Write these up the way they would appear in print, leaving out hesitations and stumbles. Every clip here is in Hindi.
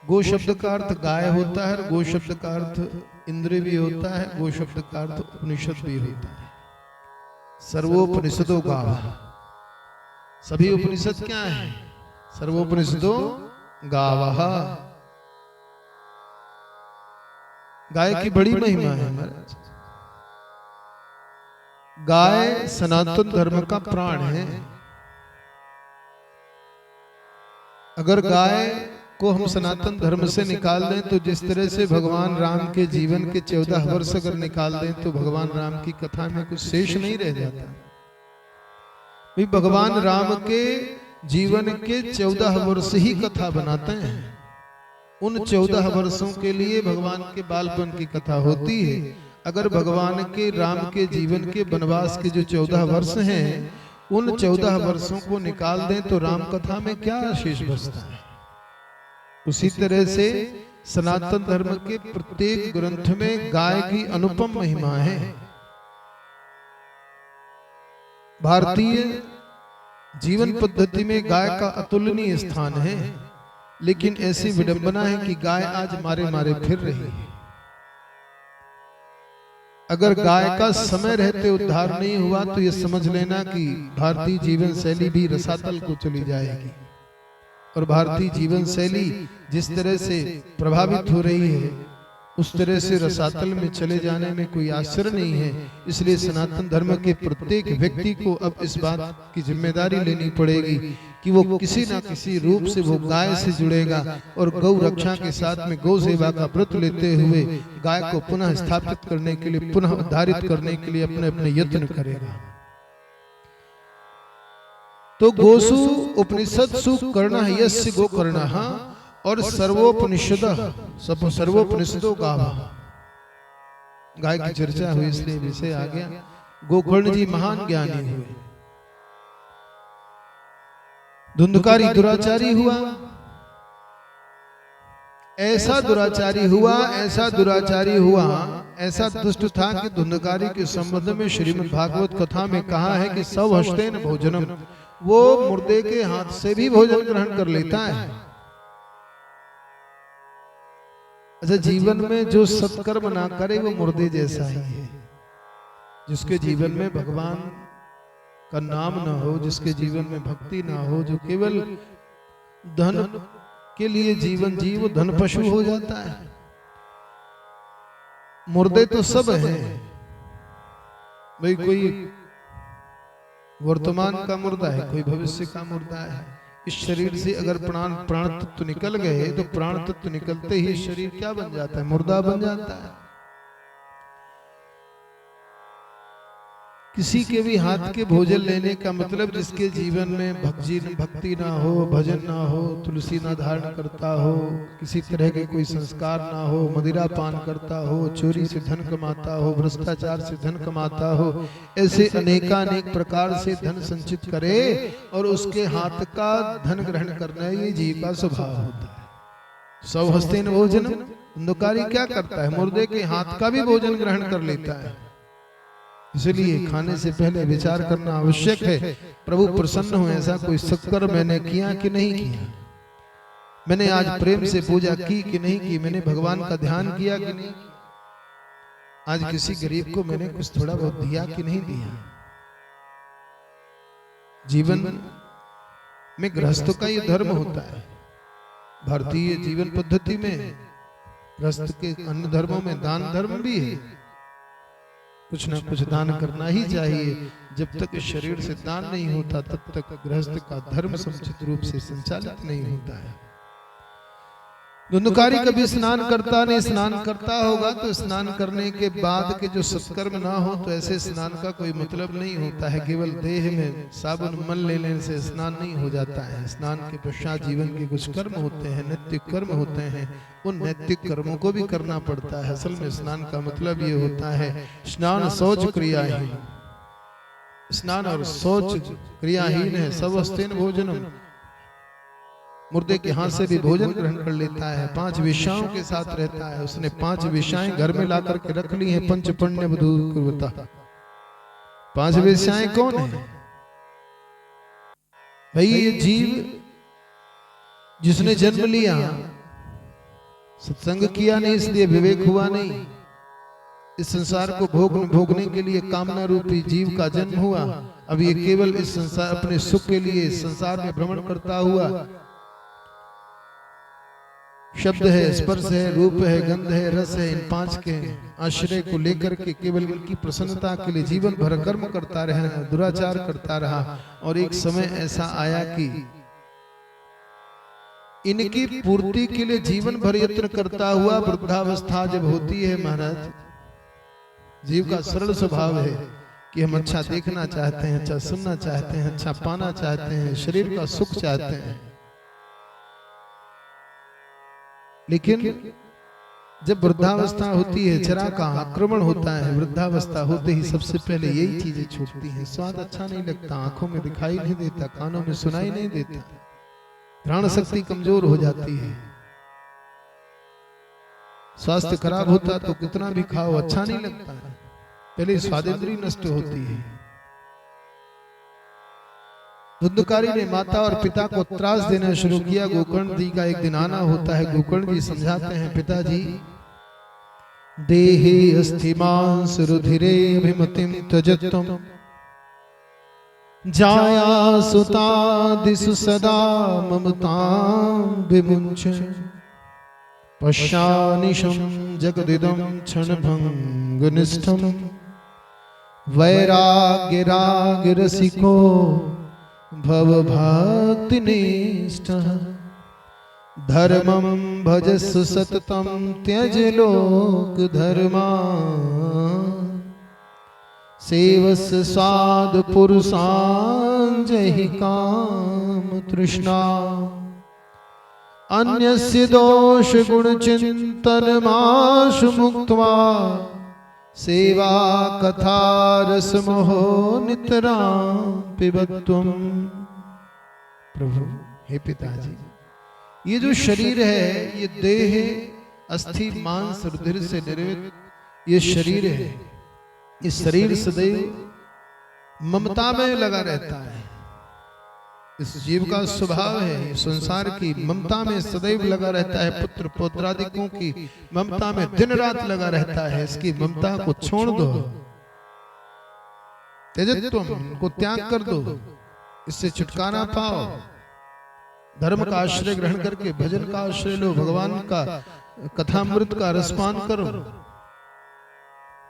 गो शब्द का अर्थ गाय होता है, गो शब्द का अर्थ इंद्र भी होता है, गो शब्द का अर्थ उपनिषद भी होता है। सर्वोपनिषदों गावः, सभी उपनिषद क्या है? सर्वोपनिषदों गावः। गाय की बड़ी महिमा है महाराज। गाय सनातन धर्म का प्राण है। अगर गाय को हम सनातन धर्म से निकाल दें तो जिस तरह से भगवान राम के जीवन के 14 वर्ष अगर निकाल दें तो भगवान राम की कथा में कुछ शेष नहीं रह जाता। भाई भगवान राम के जीवन के 14 वर्ष ही कथा बनाते हैं। उन 14 वर्षों के लिए भगवान के बालपन की कथा होती है। अगर भगवान के राम के जीवन के वनवास के जो 14 वर्ष हैं उन 14 वर्षों को निकाल दें तो राम कथा में क्या शेष बचता है। उसी तरह से सनातन धर्म के प्रत्येक ग्रंथ में गाय की अनुपम महिमा है। भारतीय जीवन पद्धति में गाय का अतुलनीय स्थान है, लेकिन ऐसी विडंबना है कि गाय आज मारे मारे फिर रही है। अगर गाय का समय रहते उद्धार नहीं हुआ तो ये समझ लेना कि भारतीय जीवन शैली भी रसातल को चली जाएगी। और भारतीय जीवन शैली जिस तरह से प्रभावित हो रही है उस तरह से रसातल में चले जाने में कोई आश्चर्य नहीं है। इसलिए सनातन धर्म के प्रत्येक व्यक्ति को अब इस बात की जिम्मेदारी लेनी पड़ेगी कि वो किसी ना किसी रूप से वो गाय से जुड़ेगा और गौ रक्षा के साथ में गौ सेवा का व्रत लेते हुए गाय को पुनः स्थापित करने के लिए, पुनः उद्धारित करने के लिए अपने अपने यत्न करेगा। तो गोसु उपनिषत्सु कर्णः यस्य गोकर्णः और सर्वोपनिषदः सर्वोपनिषदों गावः। गाय की चर्चा हुई इसलिए विषय आ गया। गोकर्ण जी महान ज्ञानी हुए। धुंधकारी दुराचारी हुआ, ऐसा दुराचारी हुआ, ऐसा दुराचारी हुआ, ऐसा दुष्ट था कि धुंधकारी के संबंध में श्रीमद् भागवत कथा में कहा है कि सवहस्तेन भोजनम, वो मुर्दे के हाथ से भी भोजन ग्रहण कर लेता है। अच्छा, जीवन में जो सत्कर्म ना करे वो मुर्दे जैसा ही है। जिसके जीवन में भगवान का नाम ना हो, जिसके जीवन में भक्ति ना हो, जो केवल धन के लिए जीवन जी, वो धन पशु हो जाता है। मुर्दे तो सब हैं भाई, कोई वर्तमान का मुर्दा है, कोई भविष्य का मुर्दा है। इस शरीर से अगर प्राण तत्व निकल गए तो प्राण तत्व निकलते ही शरीर क्या बन जाता है? मुर्दा बन जाता है। किसी के भी हाथ के भोजन लेने का मतलब जिसके जीवन में भक्ति ना हो, भजन ना हो, तुलसी ना धारण करता हो, किसी तरह के कोई संस्कार ना हो, मदिरा पान करता हो, चोरी से धन कमाता हो, भ्रष्टाचार से धन कमाता हो, ऐसे अनेकानेक प्रकार से धन संचित करे और उसके हाथ का धन ग्रहण करना ये जीव का स्वभाव होता है। सवहस्तेन भोजनम, धुंधकारी क्या करता है? मुर्दे के हाथ का भी भोजन ग्रहण कर लेता है। इसलिए खाने से पहले विचार करना आवश्यक है, प्रभु प्रसन्न हो ऐसा कोई सत्कर्म मैंने किया कि नहीं किया, मैंने आज प्रेम से पूजा की कि नहीं की, मैंने भगवान का ध्यान किया कि नहीं, आज किसी गरीब को मैंने कुछ थोड़ा बहुत दिया कि नहीं दिया। जीवन में गृहस्थ का ये धर्म होता है। भारतीय जीवन पद्धति में गृहस्थ के अन्य धर्मों में दान धर्म भी है, कुछ ना कुछ दान करना ही चाहिए। जब तक शरीर से दान नहीं होता तब तक गृहस्थ का धर्म समुचित रूप से संचालित नहीं होता है। धुंधकारी कभी स्नान करता नहीं, स्नान करता होगा तो स्नान करने के बाद के जो सत्कर्म ना हो तो ऐसे स्नान का कोई मतलब नहीं होता है। केवल देह में साबुन मल लेने से स्नान नहीं हो जाता है। स्नान के पश्चात जीवन के कुछ कर्म होते हैं, नैतिक कर्म होते हैं, उन नैतिक कर्मों को भी करना पड़ता है। असल में स्नान का मतलब ये होता है स्नान शौच क्रियाहीन, स्नान और शौच क्रियाहीन है। सवहस्तेन भोजनम, मुर्दे के हाथ से भी भोजन ग्रहण कर लेता है। 5 वेश्याओं के साथ रहता है। उसने 5 वेश्याएं घर में ला करके रख ली हैं। पंच पुण्य वधूकुर्वता। 5 वेश्याएं कौन है भाई? ये जीव जिसने जन्म लिया सत्संग किया नहीं इसलिए विवेक हुआ नहीं। इस संसार को भोगने के लिए कामना रूपी जीव का जन्म हुआ। अब ये केवल इस संसार अपने सुख के लिए संसार में भ्रमण करता हुआ, शब्द है, स्पर्श है, रूप है, गंध है, रस है, इन पांच के आश्रय को लेकर के केवल इनकी प्रसन्नता के लिए जीवन भर कर्म करता रहा, दुराचार करता रहा। और एक समय ऐसा आया कि इनकी पूर्ति के लिए जीवन भर यत्न करता हुआ वृद्धावस्था जब होती है महाराज, जीव का सरल स्वभाव है कि हम अच्छा देखना चाहते हैं, अच्छा सुनना चाहते हैं, अच्छा पाना चाहते हैं, शरीर का सुख चाहते हैं। लेकिन जब वृद्धावस्था होती है, जरा का आक्रमण होता है, वृद्धावस्था होते ही सबसे पहले यही चीजें छूटती हैं। स्वाद अच्छा नहीं लगता, आंखों में दिखाई नहीं देता, कानों में सुनाई नहीं देता, घ्राण शक्ति कमजोर हो जाती है, स्वास्थ्य खराब होता तो कितना भी खाओ अच्छा नहीं लगता है, पहले स्वादेंद्री नष्ट होती है। धुंधकारी ने माता और पिता को त्रास देना शुरू किया। गोकर्ण जी का एक दिन आना होता है। गोकर्ण जी समझाते हैं, पिताजी देहे अस्थि मांस रुधिरे अभिमतिम त्यजत्वम जाया सुता दिसु सदा ममतां विमुञ्च पश्यानिशं जगदिदं क्षणभंगनिष्ठं वैराग्यरागरसिको भवभक्तिनिष्ठः धर्मं भजस्व सततं त्यज लोक धर्मा सेवस्य साधु पुरुषान् जहि काम तृष्णा अन्यस्य दोष गुण चिंतनमाशु मुक्त्वा सेवा कथा रसमोहो नितरां पिबत्वम्। प्रभु हे पिताजी, ये जो शरीर है, ये देह अस्थि मांस रुधिर से निर्मित ये शरीर है। इस शरीर सदैव ममता में लगा रहता है। इस जीव का स्वभाव है संसार की ममता में सदैव लगा रहता है, पुत्र पौत्रादिकों की ममता में दिन रात लगा रहता है। इसकी ममता को छोड़ दो, त्यजत्वम, इनको त्याग कर दो, इससे छुटकारा पाओ। धर्म का आश्रय ग्रहण करके भजन का आश्रय लो, भगवान का कथामृत का रसपान करो,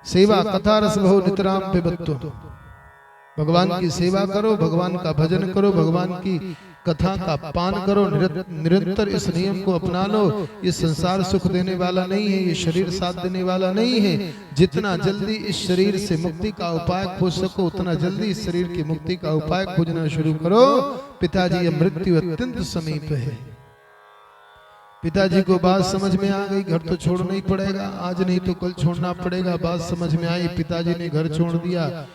सेवा कथा रस बहु नितराम पिबत्वम्। भगवान की सेवा करो, भगवान का भजन करो, भगवान की कथा का पान करो, निरंतर इस नियम को अपना लो। ये संसार सुख देने वाला नहीं है, ये शरीर साथ देने वाला नहीं है। जितना जल्दी इस शरीर से मुक्ति का उपाय खोज सको उतना जल्दी इस शरीर की मुक्ति का उपाय खोजना शुरू करो। पिताजी, ये मृत्यु अत्यंत समीप है। पिताजी को बात समझ में आ गई, घर तो छोड़ना ही पड़ेगा, आज नहीं तो कल छोड़ना पड़ेगा। बात समझ में आई, पिताजी ने घर छोड़ दिया।